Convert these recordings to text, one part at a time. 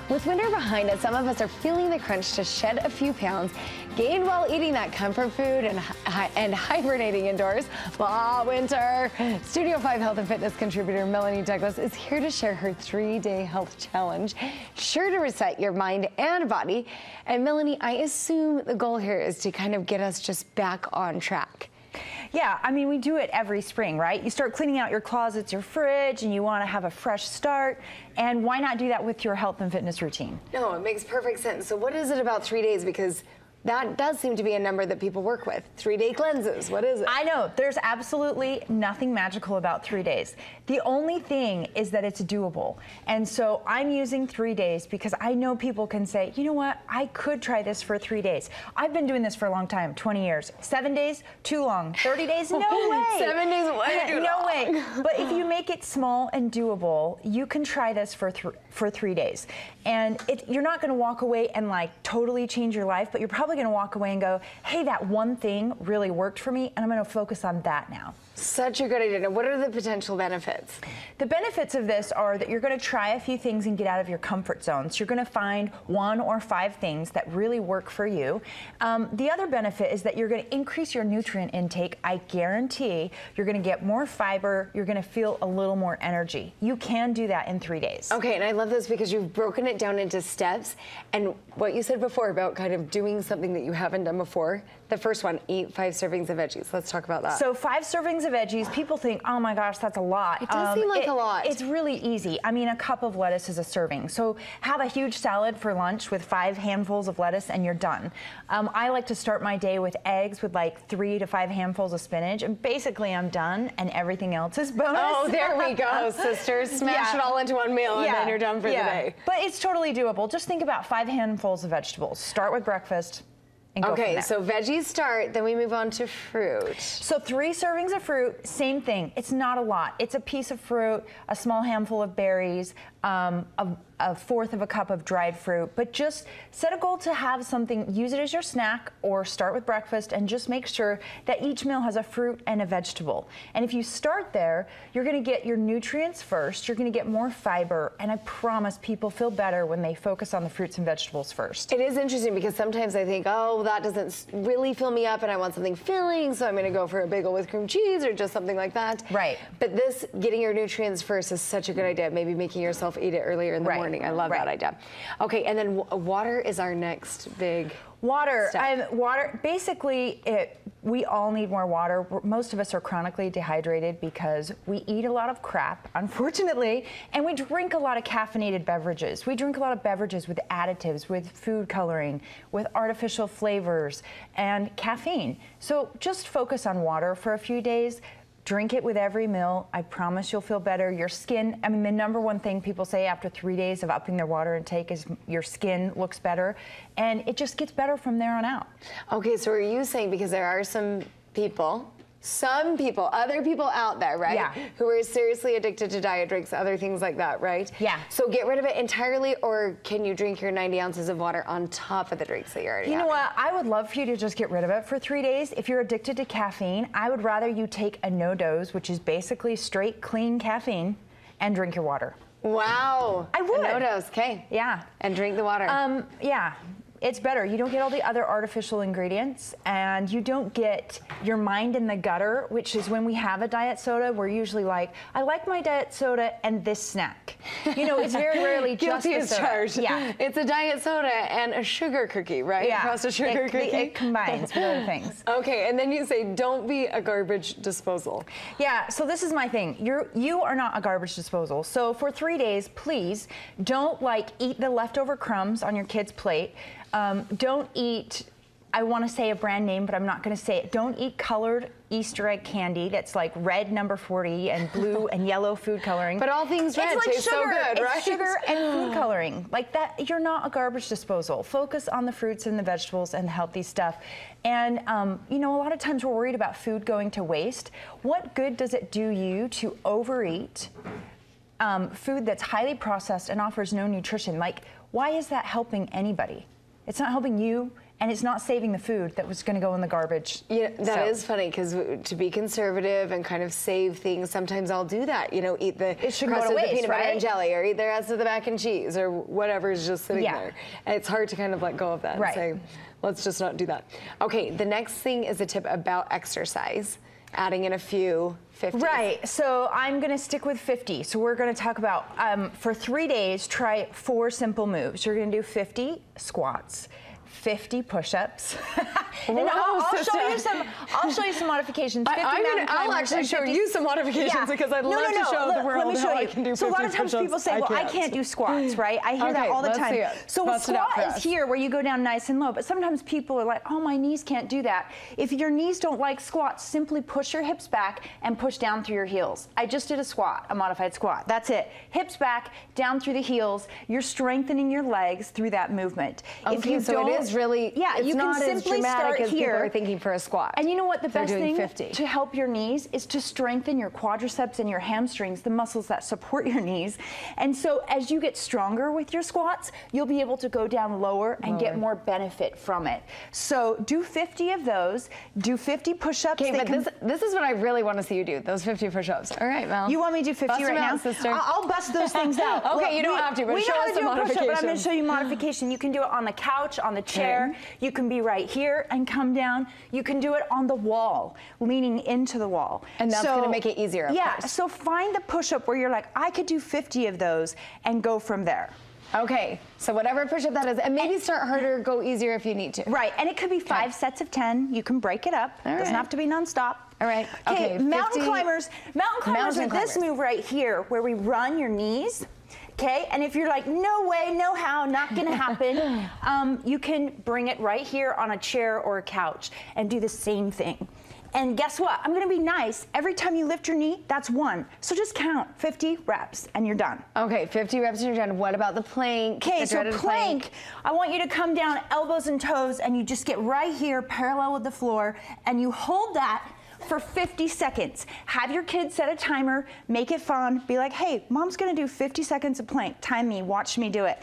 With winter behind us, some of us are feeling the crunch to shed a few pounds gained while eating that comfort food and hibernating indoors. Blah, winter. Studio 5 health and fitness contributor Melanie is here to share her 3-day health challenge, sure to reset your mind and body. And Melanie, I assume the goal here is to kind of get us just back on track. Yeah, I mean, we do it every spring, right? You start cleaning out your closets, your fridge, and you want to have a fresh start. And why not do that with your health and fitness routine? No, it makes perfect sense. So what is it about 3 days? Because that does seem to be a number that people work with. 3-day cleanses, what is it? I know, there's absolutely nothing magical about 3 days. The only thing is that it's doable. And so I'm using 3 days because I know people can say, you know what, I could try this for 3 days. I've been doing this for a long time, 20 years. 7 days, too long. 30 days, no way. 7 days, way too no long. way. But if you make it small and doable, you can try this for 3 days. And you're not gonna walk away and like totally change your life, but you're probably gonna walk away and go, hey, that one thing really worked for me, and I'm gonna focus on that now. Such a good idea. Now, what are the potential benefits? The benefits of this are that you're gonna try a few things and get out of your comfort zone. So you're gonna find 1 or 5 things that really work for you. The other benefit is that you're gonna increase your nutrient intake. I guarantee you're gonna get more fiber, you're gonna feel a little more energy. You can do that in 3 days. Okay, and I love this because you've broken it down into steps, and what you said before about kind of doing something that you haven't done before. The first one, eat 5 servings of veggies. Let's talk about that. So 5 servings of veggies, people think, oh my gosh, that's a lot. It does seem like a lot. It's really easy. I mean, a cup of lettuce is a serving. So have a huge salad for lunch with 5 handfuls of lettuce and you're done. I like to start my day with eggs with like 3 to 5 handfuls of spinach, and basically I'm done and everything else is bonus. Oh, there we go, sisters. Smash it all into one meal and then you're done for the day. But it's totally doable. Just think about 5 handfuls of vegetables. Start with breakfast. Okay, so veggies start, then we move on to fruit. So 3 servings of fruit, same thing. It's not a lot. It's a piece of fruit, a small handful of berries, a fourth of a cup of dried fruit, but just set a goal to have something, use it as your snack or start with breakfast, and just make sure that each meal has a fruit and a vegetable. And if you start there, you're gonna get your nutrients first, you're gonna get more fiber, and I promise people feel better when they focus on the fruits and vegetables first. It is interesting because sometimes I think, oh, that doesn't really fill me up and I want something filling, so I'm gonna go for a bagel with cream cheese or just something like that. Right. But this, getting your nutrients first, is such a good idea. Maybe making yourself eat it earlier in the morning. I love that idea. Okay, and then water is our next big water. step. Water, basically, we all need more water. Most of us are chronically dehydrated because we eat a lot of crap, unfortunately, and we drink a lot of caffeinated beverages. We drink a lot of beverages with additives, with food coloring, with artificial flavors, and caffeine. So just focus on water for a few days. Drink it with every meal. I promise you'll feel better. Your skin, I mean, the #1 thing people say after 3 days of upping their water intake is your skin looks better, and it just gets better from there on out. Okay, so are you saying, because there are some people, other people out there, right? Yeah. Who are seriously addicted to diet drinks, other things like that, right? Yeah. So get rid of it entirely, or can you drink your 90 ounces of water on top of the drinks that you're already having? You know what? I would love for you to just get rid of it for 3 days. If you're addicted to caffeine, I would rather you take a no dose, which is basically straight, clean caffeine, and drink your water. Wow. I would. A no dose, okay. Yeah. And drink the water. Yeah. It's better. You don't get all the other artificial ingredients, and you don't get your mind in the gutter, which is when we have a diet soda, we're usually like, I like my diet soda and this snack. You know, it's very rarely just Guilty as charged. Yeah. It's a diet soda and a sugar cookie, right? Yeah. Processed sugar cookie. It combines with other things. Okay, and then you say, don't be a garbage disposal. Yeah, so this is my thing. You are not a garbage disposal. So for 3 days, please don't like eat the leftover crumbs on your kid's plate. Don't eat, I want to say a brand name, but I'm not going to say it. Don't eat colored Easter egg candy that's like red number 40 and blue and yellow food coloring. But all things red taste so good, right? It's sugar and food coloring. Like that, you're not a garbage disposal. Focus on the fruits and the vegetables and healthy stuff. And, you know, a lot of times we're worried about food going to waste. What good does it do you to overeat food that's highly processed and offers no nutrition? Like, why is that helping anybody? It's not helping you, and it's not saving the food that was going to go in the garbage. Yeah, that is funny, because to be conservative and kind of save things, sometimes I'll do that. You know, eat the crust of the peanut butter and jelly, or eat the rest of the mac and cheese, or whatever is just sitting there. And it's hard to kind of let go of that and say, let's just not do that. Okay, the next thing is a tip about exercise, adding in a few 50s. Right, so I'm gonna stick with 50. So we're gonna talk about, for 3 days, try 4 simple moves. You're gonna do 50 squats, 50 push-ups. And I'll show you some modifications. I'll actually show you some modifications, because I'd love to show the world how I can do 50 So a lot of times people say, well, I can't do squats, right? I hear that all the time. So a squat is here where you go down nice and low, but sometimes people are like, oh, my knees can't do that. If your knees don't like squats, simply push your hips back and push down through your heels. I just did a squat, a modified squat. That's it. Hips back, down through the heels. You're strengthening your legs through that movement. If you so it is really, you can simply start as here. People are thinking for a squat. And you know what the best thing 50. to help your knees is to strengthen your quadriceps and your hamstrings, the muscles that support your knees. And so as you get stronger with your squats, you'll be able to go down lower and get more benefit from it. So do 50 of those, do 50 push-ups. Okay, but this is what I really want to see you do, those 50 push-ups. All right, Mel. You want me to do 50 right now? Sister. I'll bust those things out. Okay, you don't have to, but show us the modification. But I'm going to show you modification. You can do it on the couch, on the chair. You can be right here and come down. You can do it on the wall, leaning into the wall. And that's going to make it easier, of course. So find the push-up where you're like, I could do 50 of those, and go from there. Okay, so whatever push-up that is, and maybe start harder, go easier if you need to. Right, and it could be 5 sets of 10. You can break it up. It doesn't have to be nonstop. All right. Okay, mountain climbers with this move right here, where we run your knees. Okay, and if you're like, no way, no how, not gonna happen, you can bring it right here on a chair or a couch and do the same thing. And guess what? I'm gonna be nice. Every time you lift your knee, that's 1. So just count 50 reps and you're done. Okay, 50 reps and you're done. What about the plank? Okay, so plank, I want you to come down elbows and toes, and you just get right here parallel with the floor, and you hold that for 50 seconds. Have your kids set a timer, make it fun, be like, hey, mom's gonna do 50 seconds of plank, time me, watch me do it.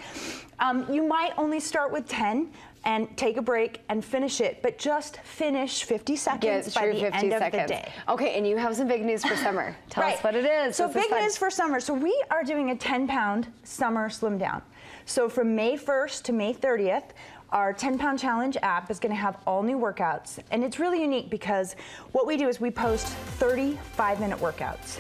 You might only start with 10 and take a break and finish it, but just finish 50 seconds by the end of the day. Okay, and you have some big news for summer. Tell us what it is. So big news for summer. So we are doing a 10-pound summer slim down. So from May 1st to May 30th, our 10-pound challenge app is going to have all new workouts, and it's really unique because what we do is we post 30 5-minute workouts.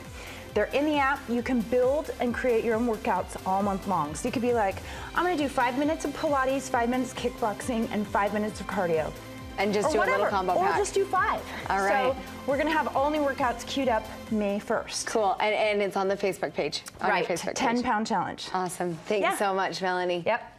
They're in the app. You can build and create your own workouts all month long. So you could be like, I'm going to do 5 minutes of Pilates, 5 minutes kickboxing, and 5 minutes of cardio. And just do a little combo pack. Or just do 5. All right. So we're going to have all new workouts queued up May 1st. Cool. And it's on the Facebook page. On your Facebook page. 10-pound challenge. Awesome. Thanks so much, Melanie. Yep.